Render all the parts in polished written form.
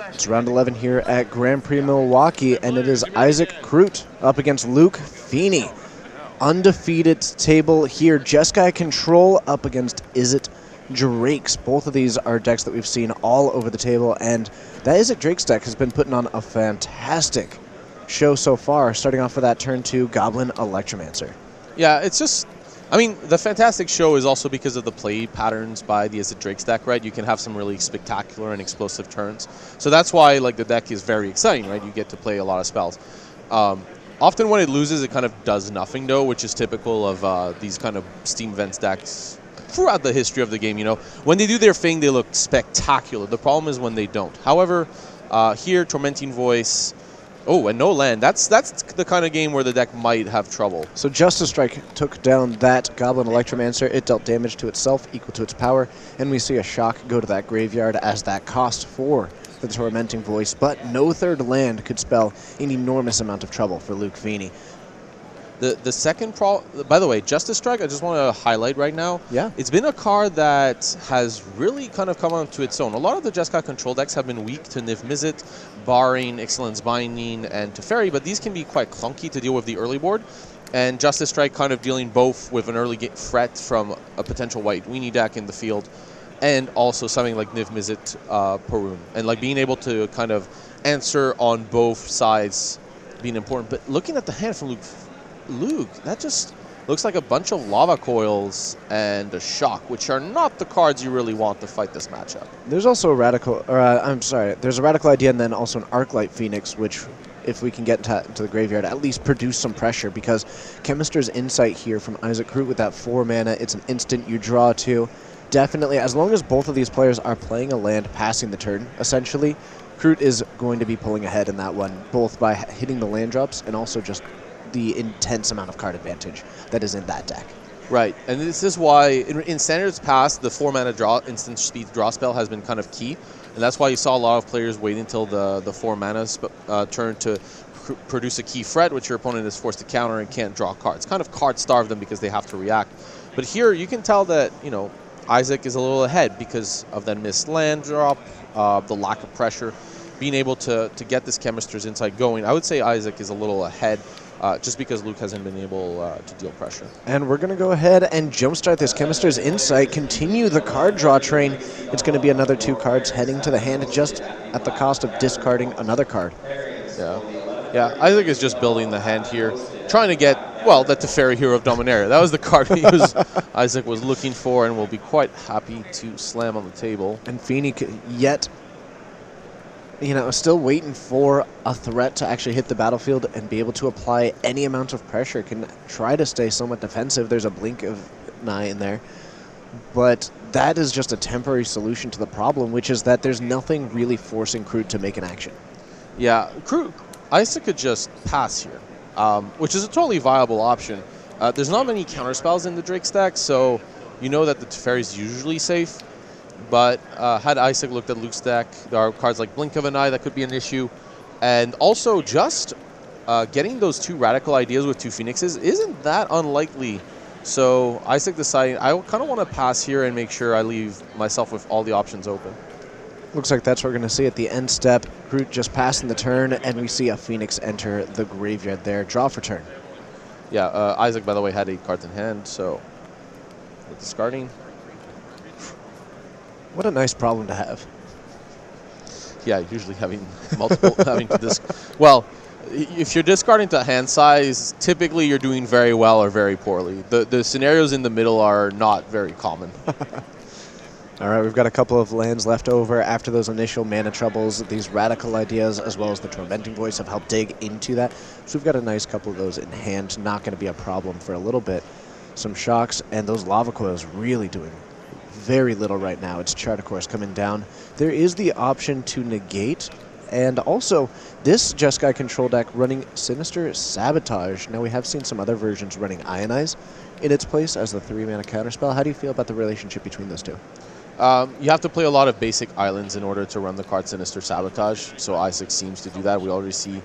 It's round 11 here at Grand Prix Milwaukee, and it is Isaac Kroot up against Luke Feeney. Undefeated table here. Jeskai Control up against Izzet Drakes. Both of these are decks that we've seen all over the table, and that Izzet Drakes deck has been putting on a fantastic show so far, starting off with that turn 2 Goblin Electromancer. Yeah, it's just, I mean, the fantastic show is also because of the play patterns by the Izzet Drakes deck, right? You can have some really spectacular and explosive turns. So that's why, like, the deck is very exciting, right? You get to play a lot of spells. Often when it loses, it kind of does nothing, though, which is typical of these kind of Steam Vents decks throughout the history of the game. You know, when they do their thing, they look spectacular. The problem is when they don't. However, here, Tormenting Voice, oh, and no land. That's the kind of game where the deck might have trouble. So Justice Strike took down that Goblin Electromancer. It dealt damage to itself equal to its power, and we see a shock go to that graveyard as that cost for the Tormenting Voice, but no third land could spell an enormous amount of trouble for Luke Feeney. The second by the way, Justice Strike, I just want to highlight right now. Yeah. It's been a card that has really kind of come onto its own. A lot of the Jeskai Control decks have been weak to Niv Mizzet, barring Excellence Binding and Teferi, but these can be quite clunky to deal with the early board. And Justice Strike kind of dealing both with an early threat from a potential white weenie deck in the field, and also something like Niv Mizzet Parun. And like being able to kind of answer on both sides being important. But looking at the hand from Luke, that just looks like a bunch of lava coils and a shock, which are not the cards you really want to fight this matchup. There's also a radical, there's a radical idea and then also an Arclight Phoenix, which, if we can get into the graveyard, at least produce some pressure, because Chemister's Insight here from Isaac Kroot with that 4 mana, it's an instant, you draw 2. Definitely, as long as both of these players are playing a land passing the turn, essentially, Kroot is going to be pulling ahead in that one, both by hitting the land drops and also just the intense amount of card advantage that is in that deck. Right, and this is why in Standards past, the 4 mana draw instant speed draw spell has been kind of key, and that's why you saw a lot of players wait until the 4 mana turn to produce a key threat, which your opponent is forced to counter and can't draw cards. Kind of card starve them because they have to react. But here you can tell that, you know, Isaac is a little ahead because of that missed land drop, the lack of pressure, being able to get this Chemister's Insight going. I would say Isaac is a little ahead just because Luke hasn't been able to deal pressure. And we're going to go ahead and jumpstart this Chemister's Insight, continue the card draw train. It's going to be another 2 cards heading to the hand just at the cost of discarding another card. Yeah, Isaac is just building the hand here, trying to get, well, that Teferi, Hero of Dominaria. That was the card Isaac was looking for, and will be quite happy to slam on the table. And Feeney yet, you know, still waiting for a threat to actually hit the battlefield and be able to apply any amount of pressure. Can try to stay somewhat defensive. There's a Blink of an Eye in there. But that is just a temporary solution to the problem, which is that there's nothing really forcing Kroot to make an action. Yeah, Isaac could just pass here, which is a totally viable option. There's not many counterspells in the Drake stack, so you know that the Teferi is usually safe. But had Isaac looked at Luke's deck, there are cards like Blink of an Eye that could be an issue. And also just getting those 2 radical ideas with 2 Phoenixes isn't that unlikely. So Isaac decided, I kind of want to pass here and make sure I leave myself with all the options open. Looks like that's what we're going to see at the end step. Kroot just passing the turn, and we see a Phoenix enter the graveyard there. Draw for turn. Yeah, Isaac, by the way, had 8 cards in hand, so with discarding. What a nice problem to have. Yeah, usually having multiple, having to well, if you're discarding to hand size, typically you're doing very well or very poorly. The scenarios in the middle are not very common. All right, we've got a couple of lands left over after those initial mana troubles. These radical ideas, as well as the Tormenting Voice, have helped dig into that. So we've got a nice couple of those in hand. Not going to be a problem for a little bit. Some shocks, and those lava coils really doing very little right now. It's Chart, of course, coming down. There is the option to negate, and also this Jeskai Control deck running Sinister Sabotage. Now, we have seen some other versions running Ionize in its place as the 3 mana counterspell. How do you feel about the relationship between those 2? You have to play a lot of basic islands in order to run the card Sinister Sabotage, so Isaac seems to do that. We already see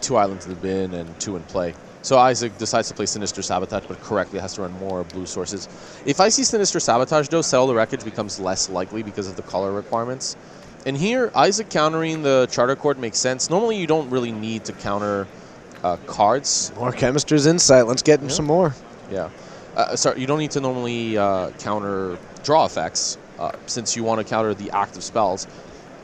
2 islands in the bin and 2 in play. So Isaac decides to play Sinister Sabotage, but correctly has to run more blue sources. If I see Sinister Sabotage, though, Settle the Wreckage becomes less likely because of the color requirements. And here, Isaac countering the Charter Court makes sense. Normally, you don't really need to counter cards. More Chemist's Insight. Let's get some more. Yeah. Sorry, you don't need to normally counter draw effects since you want to counter the active spells.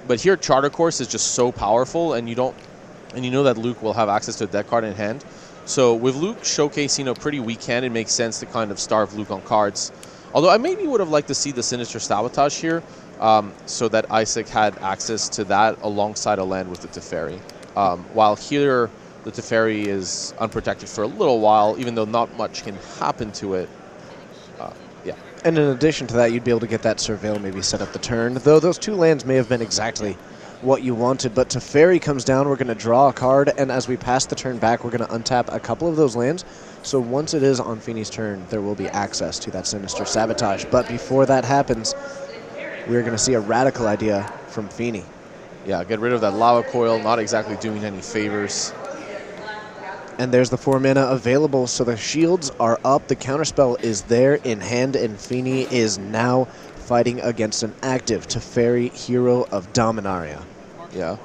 But here, Charter Course is just so powerful, and you know that Luke will have access to a deck card in hand. So with Luke showcasing a pretty weak hand, it makes sense to kind of starve Luke on cards. Although I maybe would have liked to see the Sinister Sabotage here, so that Isaac had access to that alongside a land with the Teferi. While here, the Teferi is unprotected for a little while, even though not much can happen to it. Yeah. And in addition to that, you'd be able to get that Surveil maybe set up the turn, though those two lands may have been exactly what you wanted. But Teferi comes down, we're going to draw a card, and as we pass the turn back, we're going to untap a couple of those lands. So once it is on Feeney's turn, there will be access to that Sinister Sabotage. But before that happens, we're going to see a radical idea from Feeney. Yeah, get rid of that Lava Coil, not exactly doing any favors. And there's the 4 mana available, so the shields are up, the counterspell is there in hand, and Feeney is now fighting against an active Teferi, Hero of Dominaria. Yeah.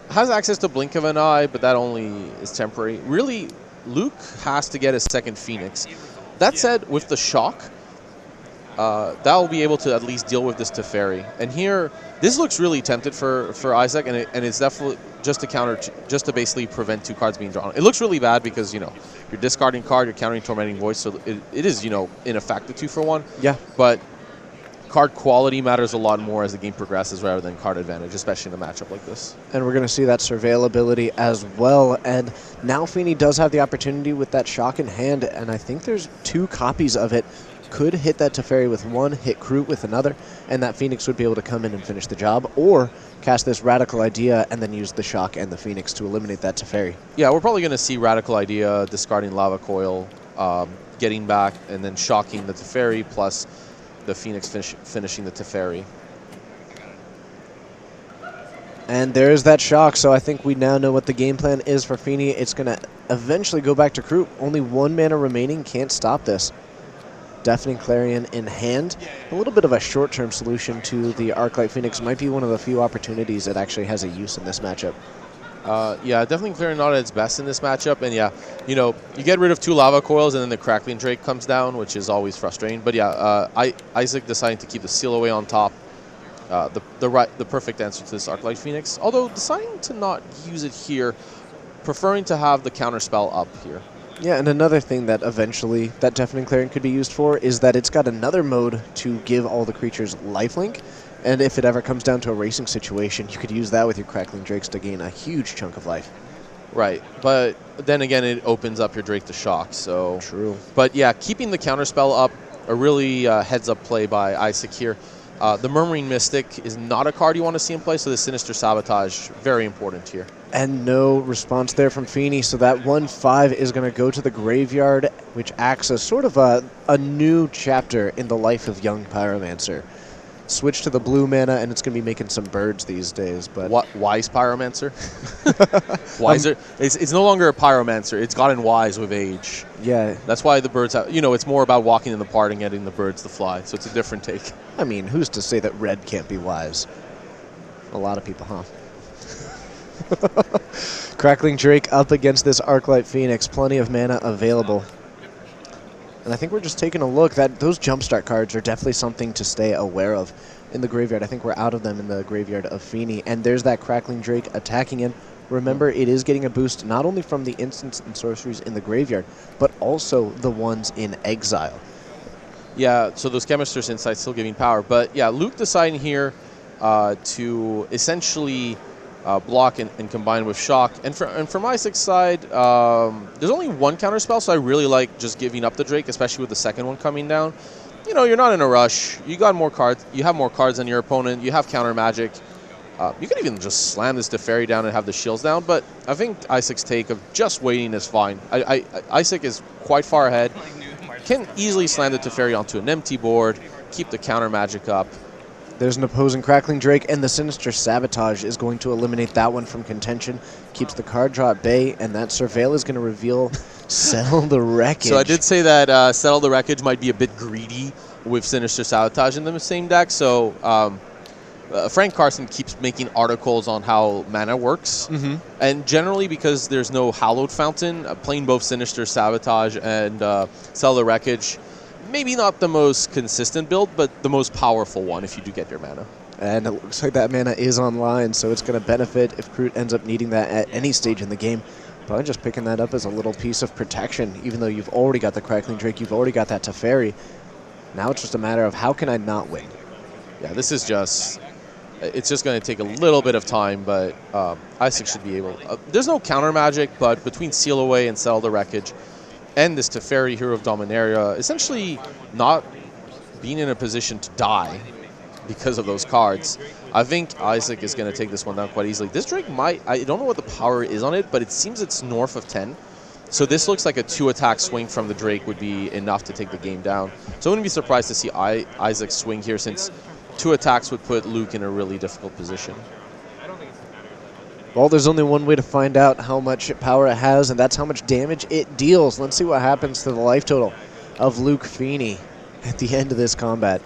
Has access to Blink of an Eye, but that only is temporary. Really, Luke has to get his second Phoenix. That said, with the Shock, that'll be able to at least deal with this Teferi. And here, this looks really tempted for Isaac, and it's definitely just to counter, just to basically prevent 2 cards being drawn. It looks really bad because, you're discarding card, you're countering Tormenting Voice, so it is, in effect, a 2-for-1. Yeah. But card quality matters a lot more as the game progresses rather than card advantage, especially in a matchup like this. And we're going to see that Surveil ability as well. And now Feeney does have the opportunity with that Shock in hand, and I think there's 2 copies of it. Could hit that Teferi with one, hit Kroot with another, and that Phoenix would be able to come in and finish the job, or cast this Radical Idea and then use the Shock and the Phoenix to eliminate that Teferi. Yeah, we're probably going to see Radical Idea, discarding Lava Coil, getting back, and then shocking the Teferi, plus the Phoenix finishing the Teferi. And there's that Shock, so I think we now know what the game plan is for Feeney. It's going to eventually go back to Kroot. Only 1 mana remaining, can't stop this. Deafening Clarion in hand. A little bit of a short-term solution to the Arclight Phoenix. Might be one of the few opportunities that actually has a use in this matchup. Yeah, definitely Clarion not at its best in this matchup. And yeah, you get rid of 2 Lava Coils and then the Crackling Drake comes down, which is always frustrating. But yeah, Isaac deciding to keep the Seal Away on top. The perfect answer to this Arclight Phoenix. Although deciding to not use it here, preferring to have the counterspell up here. Yeah, and another thing that eventually that Deafening Clarion could be used for is that it's got another mode to give all the creatures lifelink, and if it ever comes down to a racing situation, you could use that with your Crackling Drakes to gain a huge chunk of life. Right, but then again, it opens up your Drake to Shock, so... True. But yeah, keeping the counterspell up, a really heads-up play by Isaac here. The Murmuring Mystic is not a card you want to see in play, so the Sinister Sabotage, very important here. And no response there from Feeney, so that 1/5 is going to go to the graveyard, which acts as sort of a new chapter in the life of young Pyromancer. Switch to the blue mana, and it's going to be making some birds these days. But what, Wise Pyromancer? Wiser. It's no longer a Pyromancer. It's gotten wise with age. Yeah. That's why the birds have... it's more about walking in the park and getting the birds to fly, so it's a different take. I mean, who's to say that red can't be wise? A lot of people, huh? Crackling Drake up against this Arclight Phoenix. Plenty of mana available. And I think we're just taking a look. Those Jumpstart cards are definitely something to stay aware of in the graveyard. I think we're out of them in the graveyard of Feeney. And there's that Crackling Drake attacking in. Remember, it is getting a boost not only from the instants and sorceries in the graveyard, but also the ones in exile. Yeah, so those Chemist's Insights still giving power. But yeah, Luke deciding here to essentially block and combine with Shock. And from Isaac's side, there's only 1 counterspell, so I really like just giving up the Drake, especially with the second one coming down. You're not in a rush. You got more cards. You have more cards than your opponent. You have counter magic. You can even just slam this Teferi down and have the shields down, but I think Isaac's take of just waiting is fine. Isaac is quite far ahead. Can easily slam the Teferi onto an empty board, keep the counter magic up, There's an opposing Crackling Drake, and the Sinister Sabotage is going to eliminate that one from contention. Keeps the card draw at bay, and that Surveil is going to reveal Settle the Wreckage. So I did say that Settle the Wreckage might be a bit greedy with Sinister Sabotage in the same deck. So Frank Carson keeps making articles on how mana works. And generally, because there's no Hallowed Fountain, playing both Sinister Sabotage and Settle the Wreckage, maybe not the most consistent build, but the most powerful one if you do get your mana. And it looks like that mana is online, so it's going to benefit if Kroot ends up needing that at any stage in the game. Probably just picking that up as a little piece of protection, even though you've already got the Crackling Drake, you've already got that Teferi. Now it's just a matter of how can I not win? Yeah, this is just... It's just going to take a little bit of time, but Isaac should be able... there's no counter magic, but between Seal Away and Settle the Wreckage and this Teferi, Hero of Dominaria, essentially not being in a position to die because of those cards, I think Isaac is going to take this one down quite easily. This Drake might... I don't know what the power is on it, but it seems it's north of 10. So this looks like a 2-attack swing from the Drake would be enough to take the game down. So I wouldn't be surprised to see Isaac swing here, since 2 attacks would put Luke in a really difficult position. Well, there's only one way to find out how much power it has, and that's how much damage it deals. Let's see what happens to the life total of Luke Feeney at the end of this combat.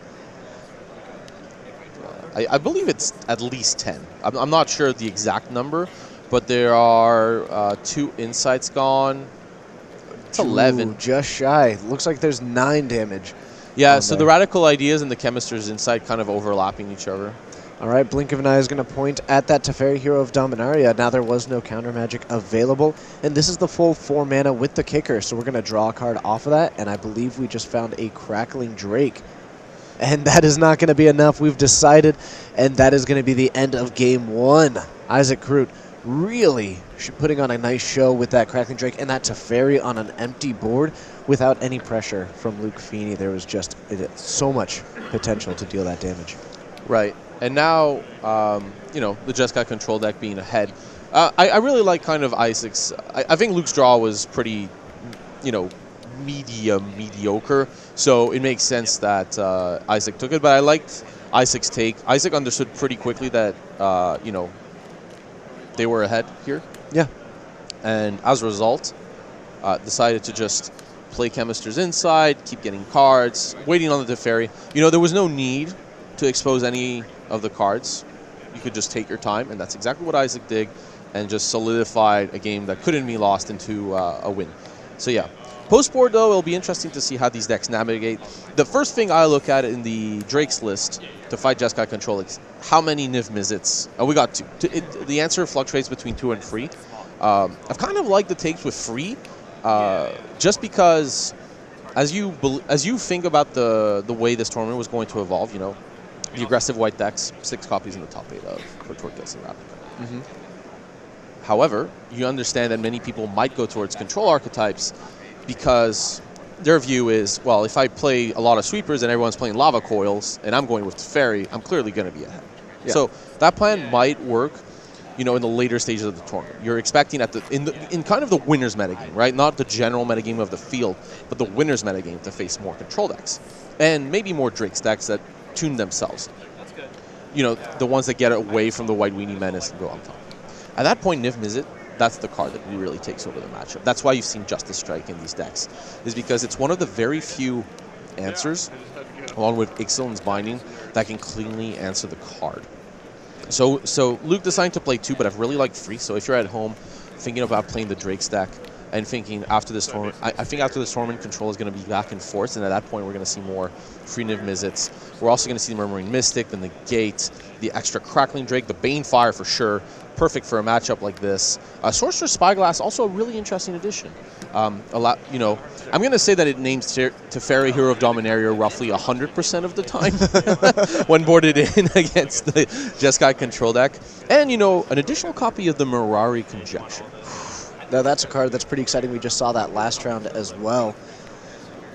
I believe it's at least 10. I'm not sure the exact number, but there are 2 insights gone. It's 11. Just shy. Looks like there's 9 damage. Yeah, so the Radical Ideas and the Chemister's Insight kind of overlapping each other. All right, Blink of an Eye is going to point at that Teferi, Hero of Dominaria. Now there was no counter magic available, and this is the full 4 mana with the kicker, so we're going to draw a card off of that, and I believe we just found a Crackling Drake. And that is not going to be enough, we've decided, and that is going to be the end of Game 1. Isaac Kroot really putting on a nice show with that Crackling Drake and that Teferi on an empty board without any pressure from Luke Feeney. There was just so much potential to deal that damage. Right. And now, you know, the Jeskai control deck being ahead. I really like kind of Isaac's... I think Luke's draw was pretty, you know, mediocre. So it makes sense that Isaac took it. But I liked Isaac's take. Isaac understood pretty quickly that, you know, they were ahead here. Yeah. And as a result, decided to just play Chemister's Insight, keep getting cards, waiting on the Teferi. You know, there was no need to expose any of the cards. You could just take your time, and that's exactly what Isaac did, and just solidified a game that couldn't be lost into a win. So yeah. Post-board, though, it'll be interesting to see how these decks navigate. The first thing I look at in the Drake's list to fight Jeskai Control is how many Niv Mizzets. Oh, we got 2. The answer fluctuates between 2 and 3. I've kind of liked the takes with 3, just because as you think about the way this tournament was going to evolve, you know, the aggressive white decks, 6 copies in the top 8 of Tortoise and Ravnica. However, you understand that many people might go towards control archetypes because their view is, well, if I play a lot of sweepers and everyone's playing lava coils and I'm going with Teferi, I'm clearly going to be ahead. Yeah. So that plan might work, you know, in the later stages of the tournament. You're expecting in kind of the winner's metagame, right? Not the general metagame of the field, but the winner's metagame to face more control decks. And maybe more Drake's decks that tune themselves. You know, the ones that get away from the White Weenie Menace and go on top. At that point, Niv Mizzet, that's the card that really takes over the matchup. That's why you've seen Justice Strike in these decks, is because it's one of the very few answers, along with Ixalan's Binding, that can cleanly answer the card. So Luke decided to play 2, but I've really liked 3. So if you're at home thinking about playing the Drake's deck and thinking after this tournament, I think after this tournament, control is going to be back and forth, and at that point we're going to see more free Niv Mizzets. We're also going to see the Murmuring Mystic, the Negate, the extra Crackling Drake, the Banefire for sure. Perfect for a matchup like this. Sorcerer's Spyglass, also a really interesting addition. You know, I'm going to say that it names Teferi, Hero of Dominaria roughly 100% of the time when boarded in against the Jeskai control deck. And, you know, an additional copy of the Mirari Conjecture. Now that's a card that's pretty exciting. We just saw that last round as well.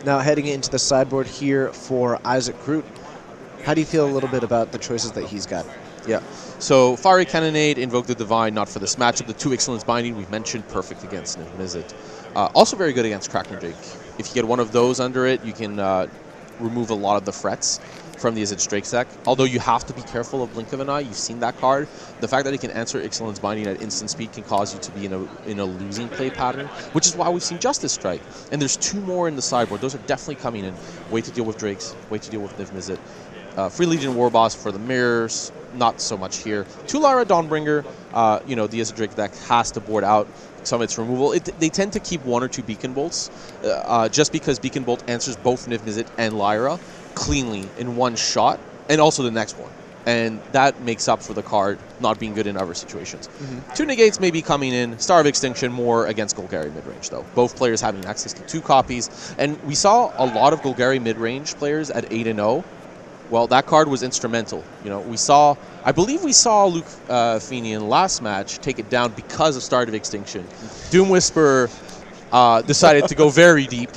Now heading into the sideboard here for Isaac Kroot, how do you feel a little bit about the choices that he's got? Yeah. So Fiery Cannonade, Invoke the Divine, not for this matchup. The 2 Ixalan's Binding, we've mentioned, perfect against Niv Mizzet. Also very good against Crackling Drake. If you get one of those under it, you can remove a lot of the frets from the Izzet Drake's deck. Although you have to be careful of Blink of an Eye. You've seen that card. The fact that it can answer Ixalan's Binding at instant speed can cause you to be in a losing play pattern, which is why we've seen Justice Strike. And there's 2 more in the sideboard. Those are definitely coming in. Way to deal with Drakes, way to deal with Niv Mizzet. Free Legion Warboss for the mirrors, not so much here. 2 Lyra Dawnbringer, the Izzet Drake deck has to board out some of its removal. They tend to keep 1 or 2 Beacon Bolts, just because Beacon Bolt answers both Niv Mizzet and Lyra cleanly in one shot, and also the next one. And that makes up for the card not being good in other situations. 2 negates may be coming in. Star of Extinction more against Golgari midrange, though. Both players having access to 2 copies. And we saw a lot of Golgari midrange players at 8-0. Well, that card was instrumental. I believe we saw Luke Feeney in last match take it down because of Star of Extinction. Doom Whisperer decided to go very deep.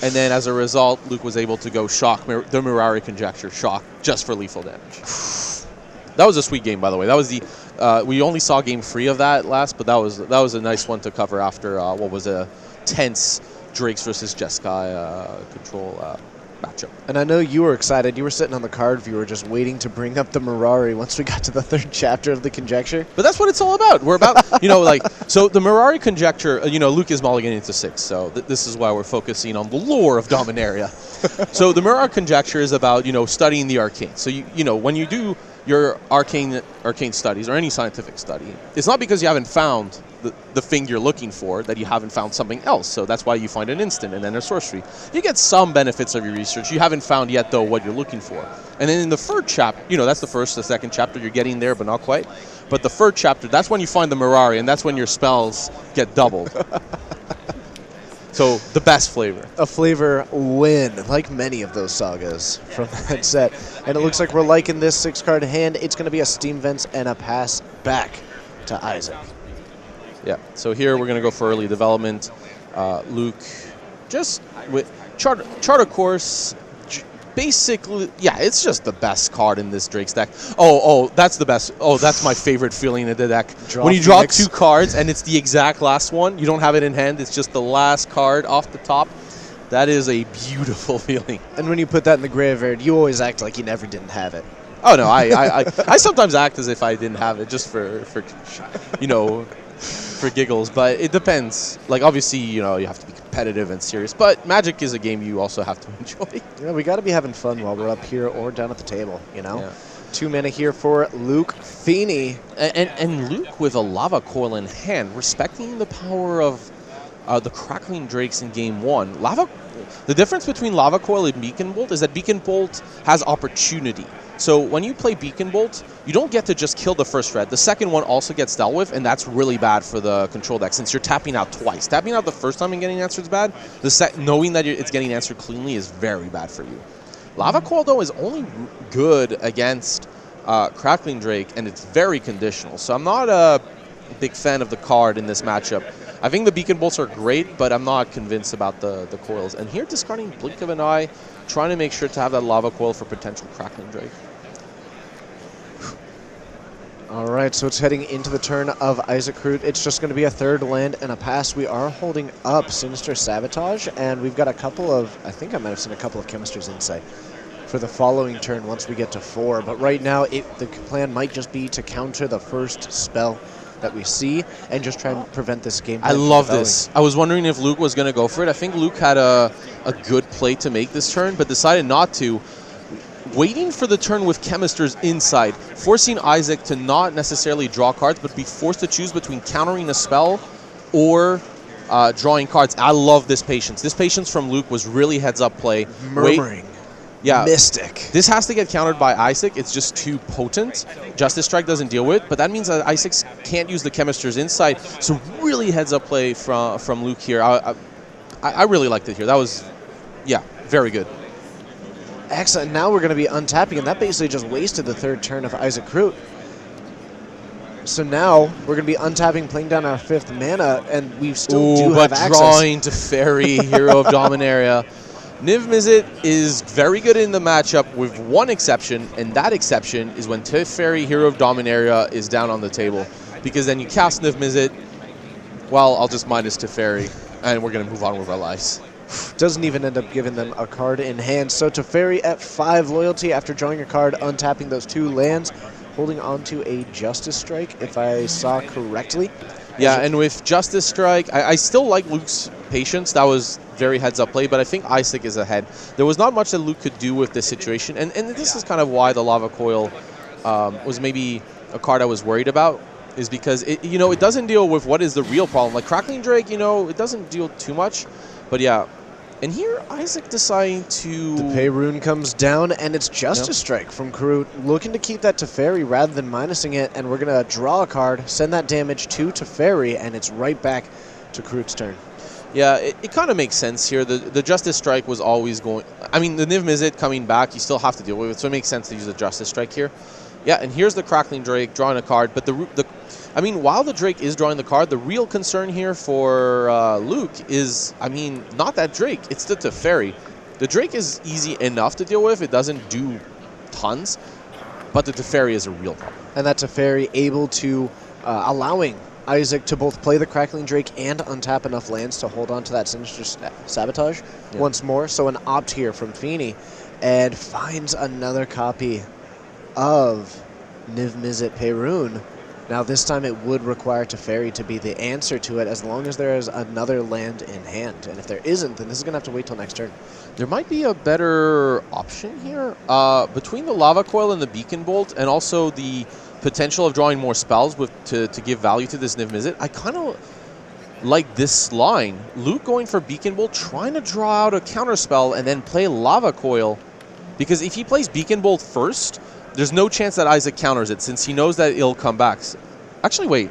And then, as a result, Luke was able to go shock the Mirari Conjecture, shock, just for lethal damage. That was a sweet game, by the way. That was we only saw game 3 of that last, but that was a nice one to cover after what was a tense Drakes versus Jeskai control matchup. And I know you were excited. You were sitting on the card viewer just waiting to bring up the Mirari once we got to the 3rd chapter of the Conjecture. But that's what it's all about. We're about, so the Mirari Conjecture, Luke is mulliganing to 6, so this is why we're focusing on the lore of Dominaria. So the Mirari Conjecture is about, studying the arcane. So, when you do your arcane studies or any scientific study, it's not because you haven't found the thing you're looking for that you haven't found something else. So that's why you find an instant and then a sorcery. You get some benefits of your research. You haven't found yet, though, what you're looking for. And then in the 3rd chapter, that's the 2nd chapter, you're getting there, but not quite. But the 3rd chapter, that's when you find the Mirari, and that's when your spells get doubled. So the best flavor. A flavor win, like many of those sagas from that set. And it looks like we're liking this 6-card hand. It's going to be a Steam Vents and a pass back to Isaac. Yeah, so here we're going to go for early development. Luke, just with Charter Course, basically, yeah, it's just the best card in this Drake's deck. Oh, that's the best. Oh, that's my favorite feeling in the deck. When you draw 2 cards and it's the exact last one, you don't have it in hand, it's just the last card off the top. That is a beautiful feeling. And when you put that in the graveyard, you always act like you never didn't have it. Oh, no, I sometimes act as if I didn't have it just for giggles, but it depends. Like, obviously, you have to be competitive and serious, but Magic is a game you also have to enjoy. Yeah, we got to be having fun while we're up here or down at the table, Yeah. 2 mana here for Luke Feeney. And Luke with a Lava Coil in hand, respecting the power of the Crackling Drakes in game 1. The difference between Lava Coil and Beacon Bolt is that Beacon Bolt has opportunity. So when you play Beacon Bolt, you don't get to just kill the first red. The second one also gets dealt with, and that's really bad for the control deck since you're tapping out twice. Tapping out the first time and getting answered is bad. Knowing that it's getting answered cleanly is very bad for you. Lava Coil, though, is only good against Crackling Drake, and it's very conditional. So I'm not a big fan of the card in this matchup. I think the Beacon Bolts are great, but I'm not convinced about the coils. And here, discarding Blink of an Eye, trying to make sure to have that Lava Coil for potential Crackling Drake. All right, so it's heading into the turn of Isaac Root. It's just going to be a 3rd land and a pass. We are holding up Sinister Sabotage, and we've got a couple of, I think I might have seen a couple of Chemistry's Insight for the following turn once we get to 4. But right now, the plan might just be to counter the first spell that we see and just try and prevent this game. I love this. I was wondering if Luke was going to go for it. I think Luke had a good play to make this turn, but decided not to. Waiting for the turn with Chemister's Insight, forcing Isaac to not necessarily draw cards, but be forced to choose between countering a spell or drawing cards. I love this patience. This patience from Luke was really heads-up play. Murmuring. Yeah. Mystic. This has to get countered by Isaac. It's just too potent. Justice Strike doesn't deal with it, but that means that Isaac can't use the Chemister's Insight. So really heads-up play from Luke here. I really liked it here. That was, yeah, very good. Excellent. Now we're going to be untapping, and that basically just wasted the 3rd turn of Isaac Root. So now we're going to be untapping, playing down our 5th mana, and we still do have access. Drawing to Fairy, Hero of Dominaria. Niv Mizzet is very good in the matchup with one exception, and that exception is when Teferi, Hero of Dominaria, is down on the table. Because then you cast Niv Mizzet, well, I'll just minus Teferi, and we're going to move on with our lives. Doesn't even end up giving them a card in hand. So Teferi at 5 loyalty after drawing a card, untapping those 2 lands, holding on to a Justice Strike, if I saw correctly. Yeah, and with Justice Strike, I still like Luke's patience. That was very heads-up play, but I think Isaac is ahead. There was not much that Luke could do with this situation, and this is kind of why the Lava Coil was maybe a card I was worried about, is because it doesn't deal with what is the real problem. Like Crackling Drake, it doesn't deal too much, but yeah. And here, Isaac deciding to... The Payroon comes down, and it's Justice Strike from Karut, looking to keep that Teferi rather than minusing it, and we're going to draw a card, send that damage to Teferi, and it's right back to Karut's turn. Yeah, it kind of makes sense here. The Justice Strike was always going... I mean, the Niv Mizzet coming back, you still have to deal with it, so it makes sense to use the Justice Strike here. Yeah, and here's the Crackling Drake drawing a card, but while the Drake is drawing the card, the real concern here for Luke is, not that Drake, it's the Teferi. The Drake is easy enough to deal with. It doesn't do tons, but the Teferi is a real problem. And that Teferi able to, allowing Isaac to both play the Crackling Drake and untap enough lands to hold on to that Sinister Sabotage once more. So an opt here from Feeney, and finds another copy of Niv Mizzet Payroon. Now this time it would require Teferi to be the answer to it, as long as there is another land in hand. And if there isn't, then this is going to have to wait till next turn. There might be a better option here. Between the Lava Coil and the Beacon Bolt, and also the potential of drawing more spells to give value to this Niv Mizzet, I kind of like this line. Luke going for Beacon Bolt, trying to draw out a counterspell and then play Lava Coil. Because if he plays Beacon Bolt first, there's no chance that Isaac counters it, since he knows that it'll come back. Actually, wait.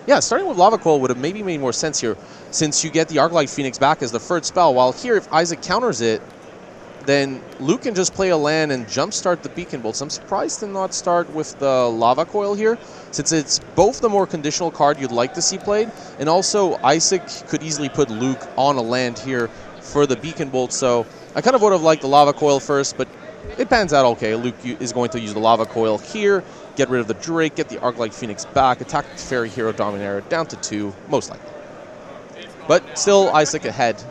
Yeah, starting with Lava Coil would have maybe made more sense here, since you get the Arclight Phoenix back as the third spell. While here, if Isaac counters it, then Luke can just play a land and jumpstart the Beacon Bolts. I'm surprised to not start with the Lava Coil here, since it's both the more conditional card you'd like to see played, and also Isaac could easily put Luke on a land here for the Beacon Bolt. So I kind of would have liked the Lava Coil first, but it pans out okay. Luke is going to use the Lava Coil here, get rid of the Drake, get the Arclight Phoenix back, attack the Fairy Hero Dominator down to 2, most likely. But still Isaac ahead,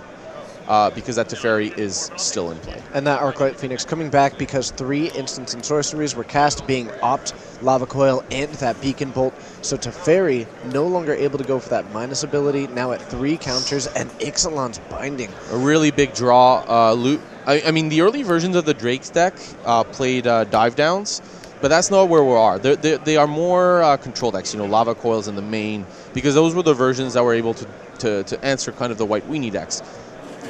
because that Teferi is still in play. And that Arclight Phoenix coming back because 3 instants and sorceries were cast, being Opt, Lava Coil, and that Beacon Bolt. So Teferi no longer able to go for that minus ability, now at 3 counters, and Ixalan's Binding. A really big draw. I mean, the early versions of the Drake's deck played dive downs, but that's not where we are. They are more control decks, Lava Coils in the main, because those were the versions that were able to answer kind of the white weenie decks.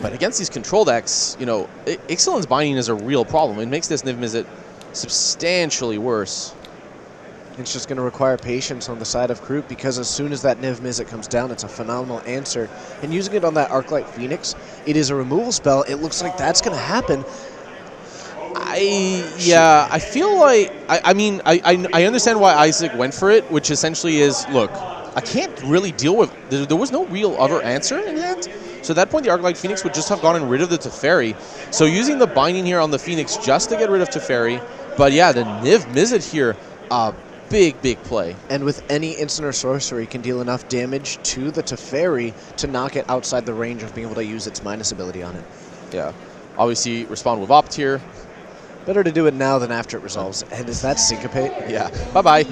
But against these control decks, Ixalan's Binding is a real problem. It makes this Niv Mizzet substantially worse. It's just going to require patience on the side of Karut, because as soon as that Niv Mizzet comes down, it's a phenomenal answer. And using it on that Arclight Phoenix, it is a removal spell. It looks like that's going to happen. I feel like... I understand why Isaac went for it, which essentially is, look, I can't really deal with... There was no real other answer in hand. So at that point, the Arclight Phoenix would just have gotten rid of the Teferi. So using the Binding here on the Phoenix just to get rid of Teferi. But yeah, the Niv Mizzet here, big play. And with any instant or sorcery, can deal enough damage to the Teferi to knock it outside the range of being able to use its minus ability on it. Yeah. Obviously, respond with Opt here. Better to do it now than after it resolves. And is that Syncopate? Yeah. Bye-bye.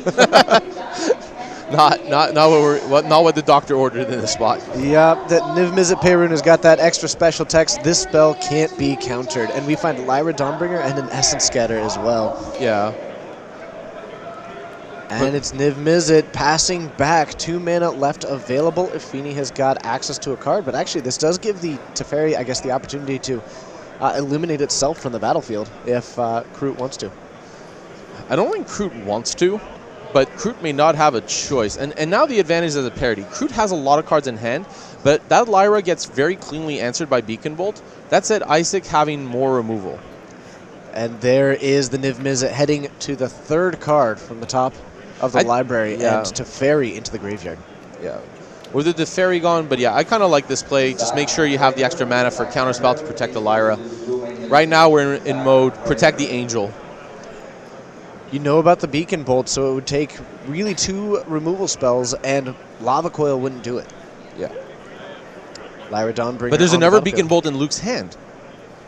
Not what the doctor ordered in this spot. Yep, that Niv Mizzet Payroon has got that extra special text. This spell can't be countered. And we find Lyra Dawnbringer and an Essence Scatter as well. Yeah. And it's Niv Mizzet passing back. 2 mana left available if Feeney has got access to a card. But actually, this does give the Teferi, I guess, the opportunity to eliminate itself from the battlefield if Karut wants to. I don't think Karut wants to, but Karut may not have a choice. And now the advantage is a parity. Karut has a lot of cards in hand, but that Lyra gets very cleanly answered by Beacon Bolt. That said, Isaac having more removal. And there is the Niv Mizzet heading to the 3rd card from the top of the library and Teferi into the graveyard. Yeah. With the Teferi gone, but yeah, I kind of like this play. Just make sure you have the extra mana for counterspell to protect the Lyra. Right now we're in mode protect the Angel. You know about the Beacon Bolt, so it would take really 2 removal spells, and Lava Coil wouldn't do it. Yeah. Lyra Dawnbringer But there's on the another Beacon battlefield. Bolt in Luke's hand.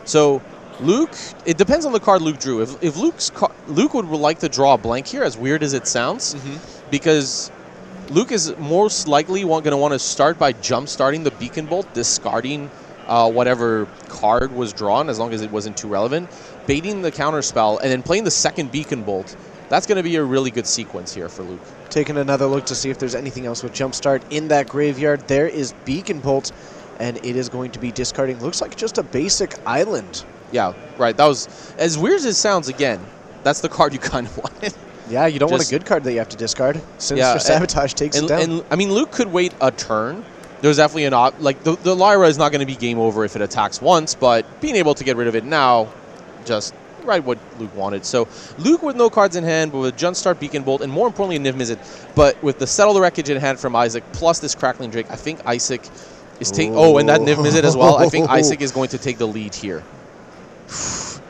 So Luke, it depends on the card Luke drew. If Luke would like to draw a blank here, as weird as it sounds, because Luke is most likely going to want to start by jump starting the Beacon Bolt, discarding whatever card was drawn, as long as it wasn't too relevant, baiting the counter spell, and then playing the second Beacon Bolt. That's going to be a really good sequence here for Luke. Taking another look to see if there's anything else with Jumpstart in that graveyard. There is Beacon Bolt, and it is going to be discarding, looks like just a basic island. Yeah, right. That was, as weird as it sounds, again, that's the card you kind of wanted. Yeah, you don't want a good card that you have to discard. Sinister Sabotage takes it down. And I mean, Luke could wait a turn. There's definitely the Lyra is not going to be game over if it attacks once, but being able to get rid of it now, just right what Luke wanted. So Luke with no cards in hand, but with Jumpstart, Beacon Bolt, and more importantly, Niv Mizzet, but with the Settle the Wreckage in hand from Isaac, plus this Crackling Drake, I think Isaac is taking... Oh, and that Niv Mizzet as well. I think Isaac is going to take the lead here.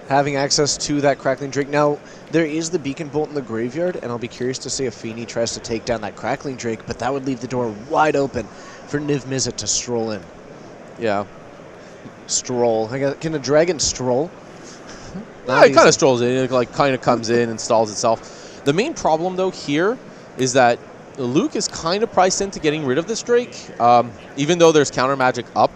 Having access to that Crackling Drake. Now, there is the Beacon Bolt in the graveyard, and I'll be curious to see if Feeney tries to take down that Crackling Drake, but that would leave the door wide open for Niv Mizzet to stroll in. Yeah. Stroll. Can a dragon stroll? Yeah, it kind of strolls in. It kind of comes in and stalls itself. The main problem, though, here is that Luke is kind of priced into getting rid of this Drake, even though there's counter magic up.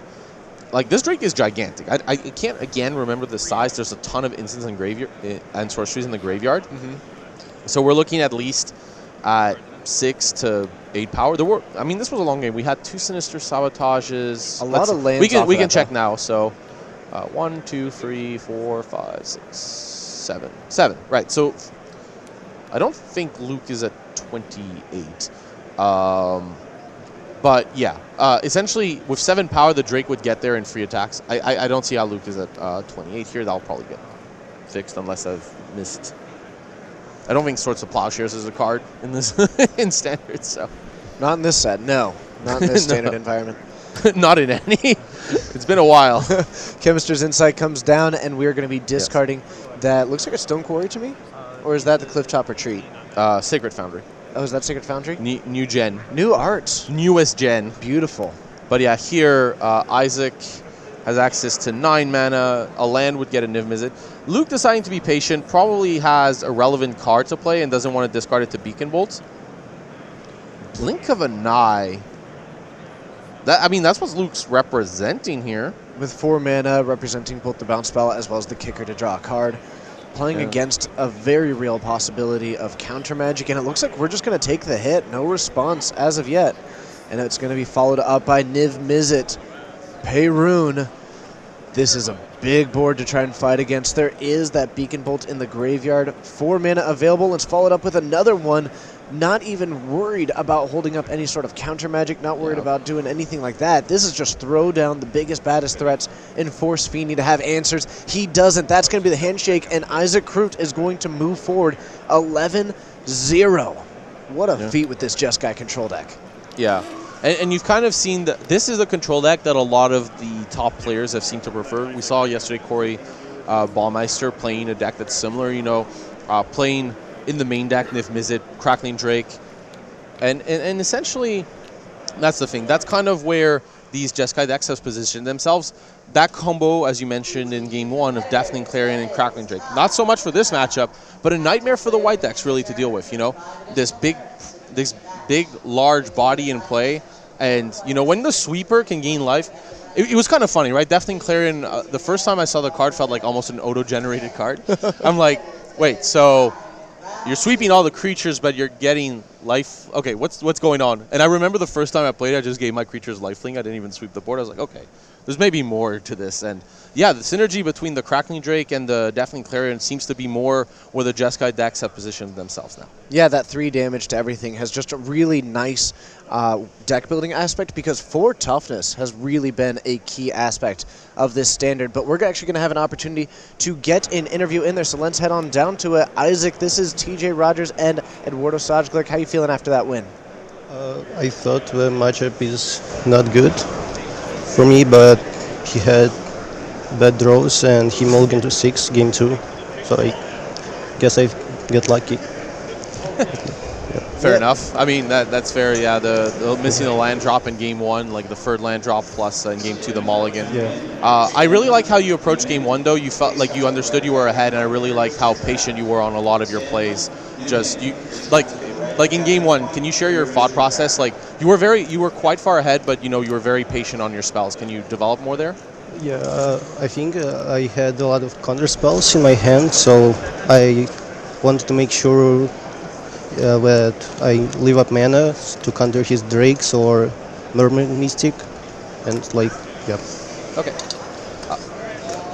Like, this Drake is gigantic. I can't, again, remember the size. There's a ton of instants and graveyard and sorceries in the graveyard. So we're looking at least at 6 to 8 power. This was a long game. We had 2 Sinister Sabotages. A lot of lands. We can check now. So 1, 2, 3, 4, 5, 6, 7. 7. Right. So I don't think Luke is at 28. But yeah, essentially with 7 power, the Drake would get there in free attacks. I don't see how Luke is at 28 here. That'll probably get fixed unless I've missed. I don't think Swords of Plowshares is a card in this in standard. So not in this set. No, not in this standard environment. Not in any. It's been a while. Chemister's Insight comes down, and we are going to be discarding that. Looks like a Stone Quarry to me, or is that the Clifftop Retreat? Sacred Foundry. Oh, is that Sacred Foundry? New gen. New art. Newest gen. Beautiful. But yeah, here Isaac has access to 9 mana. A land would get a Niv Mizzet. Luke, deciding to be patient, probably has a relevant card to play and doesn't want to discard it to Beacon Bolts. Blink of an Eye. That's what Luke's representing here. With 4 mana, representing both the bounce spell as well as the kicker to draw a card. Playing against a very real possibility of counter magic, and it looks like we're just going to take the hit. No response as of yet. And it's going to be followed up by Niv Mizzet. Payroon. This is a big board to try and fight against. There is that Beacon Bolt in the graveyard. 4 mana available. It's followed up with another one. Not even worried about holding up any sort of counter magic, not worried about doing anything like that. This is just throw down the biggest, baddest threats and force Feeney to have answers. He doesn't. That's going to be the handshake, and Isaac Kroot is going to move forward 11-0. What a feat with this Jeskai control deck. Yeah. And you've kind of seen that this is a control deck that a lot of the top players have seemed to prefer. We saw yesterday Corey Baumeister playing a deck that's similar, playing in the main deck, Niv Mizzet, Crackling Drake. And essentially, that's the thing. That's kind of where these Jeskai decks have positioned themselves. That combo, as you mentioned in Game 1, of Deafening Clarion and Crackling Drake. Not so much for this matchup, but a nightmare for the white decks, really, to deal with. This big, large body in play. And, when the sweeper can gain life, it was kind of funny, right? Deafening Clarion, the first time I saw the card felt like almost an auto-generated card. I'm like, wait, so you're sweeping all the creatures, but you're getting life. Okay, what's going on? And I remember the first time I played, I just gave my creatures lifelink. I didn't even sweep the board. I was like, okay, there's maybe more to this. And yeah, the synergy between the Crackling Drake and the Deafening Clarion seems to be more where the Jeskai decks have positioned themselves now. Yeah, that 3 damage to everything has just a really nice deck building aspect, because 4 toughness has really been a key aspect of this standard. But we're actually going to have an opportunity to get an interview in there, so let's head on down to it. Isaac, this is TJ Rogers and Eduardo Sajglik. How you feeling after that win? I thought the matchup is not good for me, but he had bad draws and he mulliganed to 6 game 2, so I guess I get lucky. Yeah. Fair Yeah. enough. I mean, that's fair. Yeah, the missing the land drop in game one, like the third land drop, plus in game two the mulligan. Yeah. I really like how you approached game one, though. You felt like you understood you were ahead, and I really like how patient you were on a lot of your plays. Just you, like in game one. Can you share your thought process? Like you were quite far ahead, but you were very patient on your spells. Can you develop more there? Yeah, I think I had a lot of counter spells in my hand, so I wanted to make sure that I leave up mana to counter his Drakes or Mermaid Mystic, and yeah. Okay.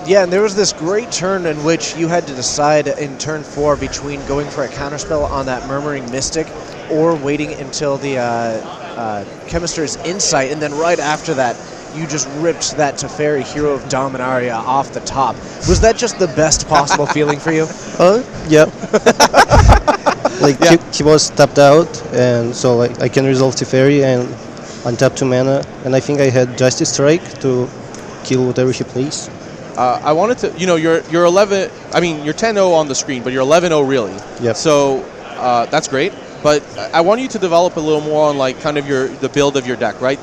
Yeah, and there was this great turn in which you had to decide in turn 4 between going for a counterspell on that Murmuring Mystic or waiting until the Chemister's Insight, and then right after that, you just ripped that Teferi, Hero of Dominaria, off the top. Was that just the best possible feeling for you? Yeah. He was tapped out, and so I can resolve Teferi and untap 2 mana, and I think I had Justice Strike to kill whatever he plays. I wanted to, you're 11. I mean, you're 10-0 on the screen, but you're 11-0 really. Yep. So that's great. But I want you to develop a little more on kind of the build of your deck, right?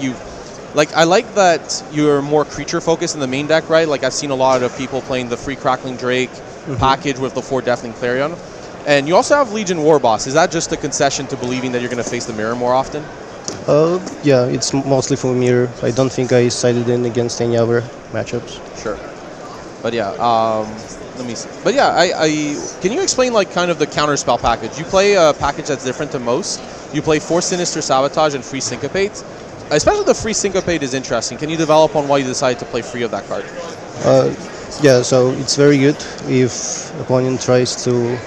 I like that you're more creature focused in the main deck, right? Like I've seen a lot of people playing the free Crackling Drake package with the 4 Deafening Clarion, and you also have Legion War Boss. Is that just a concession to believing that you're going to face the mirror more often? Yeah, it's mostly for mirror. I don't think I sided in against any other matchups. Sure. But yeah, let me see. But yeah, I can you explain kind of the counterspell package? You play a package that's different to most. You play 4 Sinister Sabotage and free Syncopate. Especially the free Syncopate is interesting. Can you develop on why you decided to play free of that card? Yeah, so it's very good if opponent tries to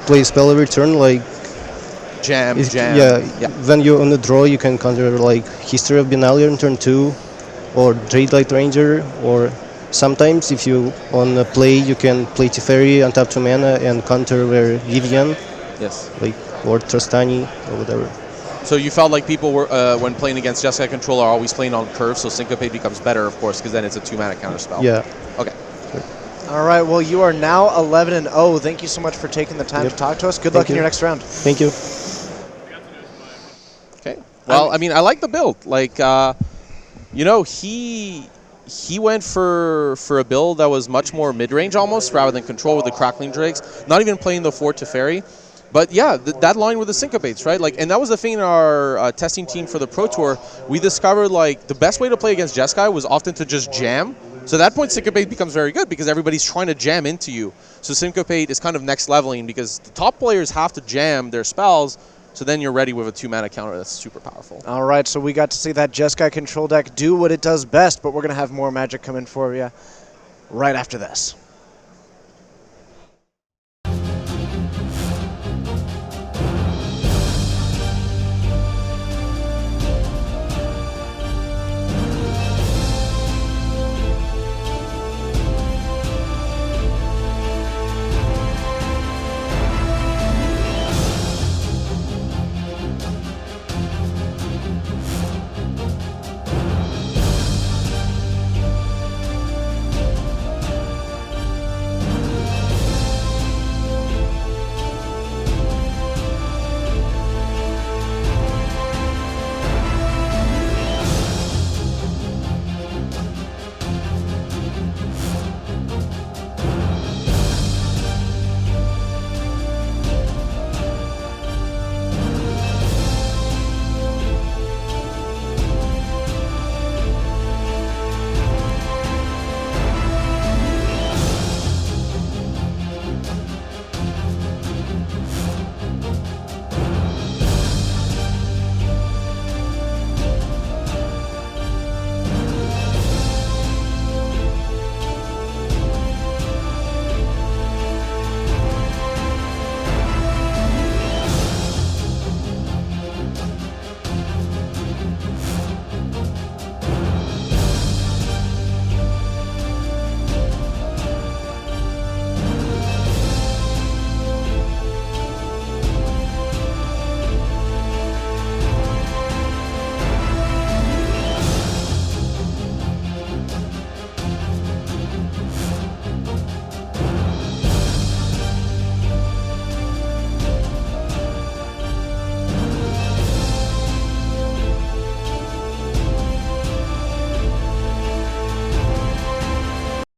play spell every turn, Jam. Yeah, when you're on the draw, you can counter History of Benalia in turn 2, or Dreadlight Ranger, or sometimes if you on a play, you can play Teferi, untap 2 mana, and counter where Vivian. Yes. Or Trostani, or whatever. So you felt like people were, when playing against Jeskai Control, are always playing on curve, so Syncopate becomes better, of course, because then it's a 2 mana counterspell. Yeah. Okay. All right, well, you are now 11-0. Thank you so much for taking the time to talk to us. Good luck in your next round. Thank you. Okay. Well, I mean, I like the build. He went for a build that was much more mid-range almost, rather than control with the Crackling Drakes. Not even playing the 4 Teferi. But yeah, that line with the Syncopates, right? And that was the thing in our testing team for the Pro Tour. We discovered the best way to play against Jeskai was often to just jam. So at that point, Syncopate becomes very good because everybody's trying to jam into you. So Syncopate is kind of next leveling because the top players have to jam their spells. So then you're ready with a 2 mana counter that's super powerful. All right, so we got to see that Jeskai Control deck do what it does best, but we're going to have more Magic come in for you right after this.